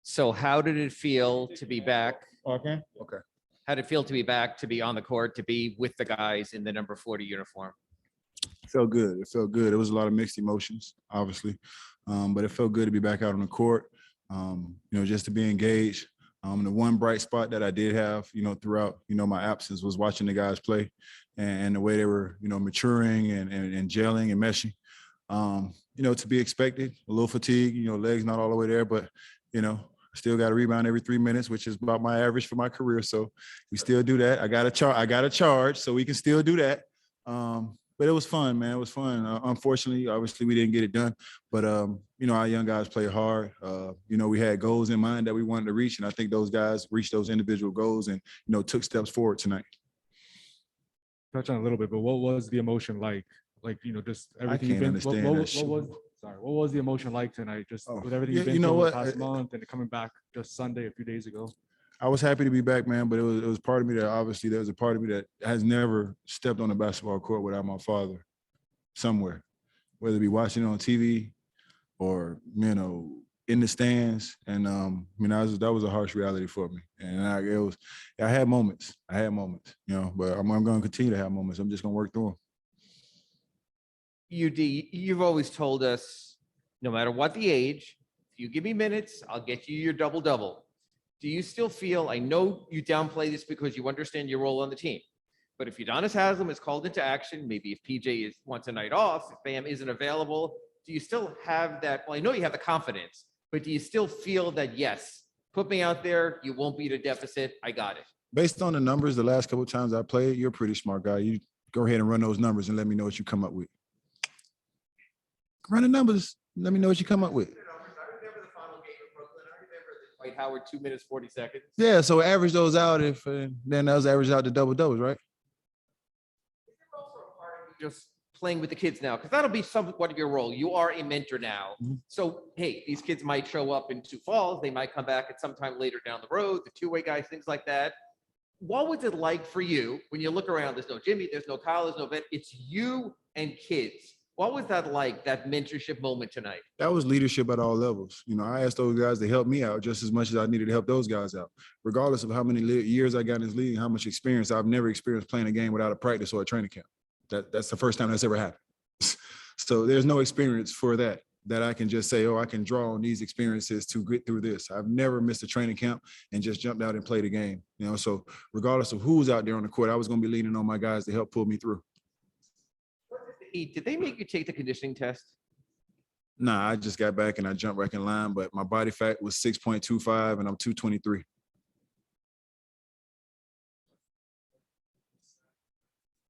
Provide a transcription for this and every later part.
So how did it feel to be back? Okay. How did it feel to be back, to be on the court, to be with the guys in the number 40 uniform? It felt good. It felt good. It was a lot of mixed emotions, obviously, but it felt good to be back out on the court. Just to be engaged. The one bright spot that I did have, throughout, my absence was watching the guys play and the way they were, maturing and gelling and meshing. To be expected, a little fatigue, legs not all the way there, but, still got to rebound every 3 minutes, which is about my average for my career. So we still do that. I got a charge, so we can still do that. But it was fun, man. It was fun. Unfortunately, obviously, we didn't get it done. But, our young guys play hard. We had goals in mind that we wanted to reach. And I think those guys reached those individual goals and, took steps forward tonight. Touch on a little bit, but what was the emotion like? Like, just everything I can't understand that shit. What was the emotion like tonight? Just with everything you've been you know through what? the past month and coming back just Sunday, a few days ago. I was happy to be back, man, but it was part of me that obviously there's a part of me that has never stepped on a basketball court without my father somewhere, whether it be watching it on TV or, in the stands. And, that was a harsh reality for me. And I had moments, but I'm going to continue to have moments. I'm just going to work through them. You've always told us, no matter what the age, if you give me minutes, I'll get you your double-double. Do you still feel, I know you downplay this because you understand your role on the team, but if Udonis Haslem is called into action, maybe if PJ wants a night off, if Bam isn't available, do you still have that? Well, I know you have the confidence, but do you still feel that, yes, put me out there, you won't beat a deficit, I got it? Based on the numbers, the last couple of times I played, you're a pretty smart guy. You go ahead and run those numbers and let me know what you come up with. Run the numbers. Let me know what you come up with. I remember the final game in Brooklyn. I remember the Dwight Howard 2 minutes, 40 seconds. Yeah, so average those out then those average out to double-doubles, right? Is there also a part of you just playing with the kids now? Because that'll be somewhat of your role. You are a mentor now. Mm-hmm. So, hey, these kids might show up in Sioux Falls. They might come back at some time later down the road, the two-way guys, things like that. What was it like for you when you look around? There's no Jimmy, there's no Kyle, there's no Ben. It's you and kids. What was that like, that mentorship moment tonight? That was leadership at all levels. I asked those guys to help me out just as much as I needed to help those guys out. Regardless of how many years I got in this league and how much experience, I've never experienced playing a game without a practice or a training camp. That's the first time that's ever happened. So there's no experience for that I can just say, I can draw on these experiences to get through this. I've never missed a training camp and just jumped out and played a game. So regardless of who's out there on the court, I was going to be leaning on my guys to help pull me through. Did they make you take the conditioning test? Nah, I just got back and I jumped back in line, but my body fat was 6.25 and I'm 223.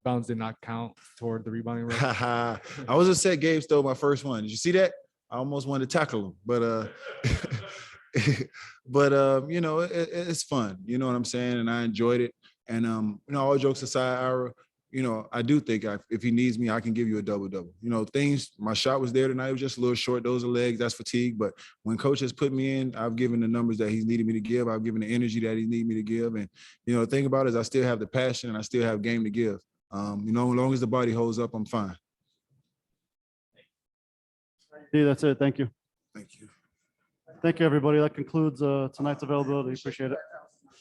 Bounds did not count toward the rebounding rate. I was upset Gabe stole my first one. Did you see that? I almost wanted to tackle him, but it's fun. You know what I'm saying? And I enjoyed it. And all jokes aside, Ira, I do think if he needs me, I can give you a double-double. My shot was there tonight. It was just a little short. Those are legs. That's fatigue. But when coach has put me in, I've given the numbers that he's needed me to give. I've given the energy that he needed me to give. And, the thing about it is I still have the passion and I still have game to give. As long as the body holds up, I'm fine. Yeah, that's it. Thank you. Thank you. Thank you, everybody. That concludes tonight's availability. Appreciate it.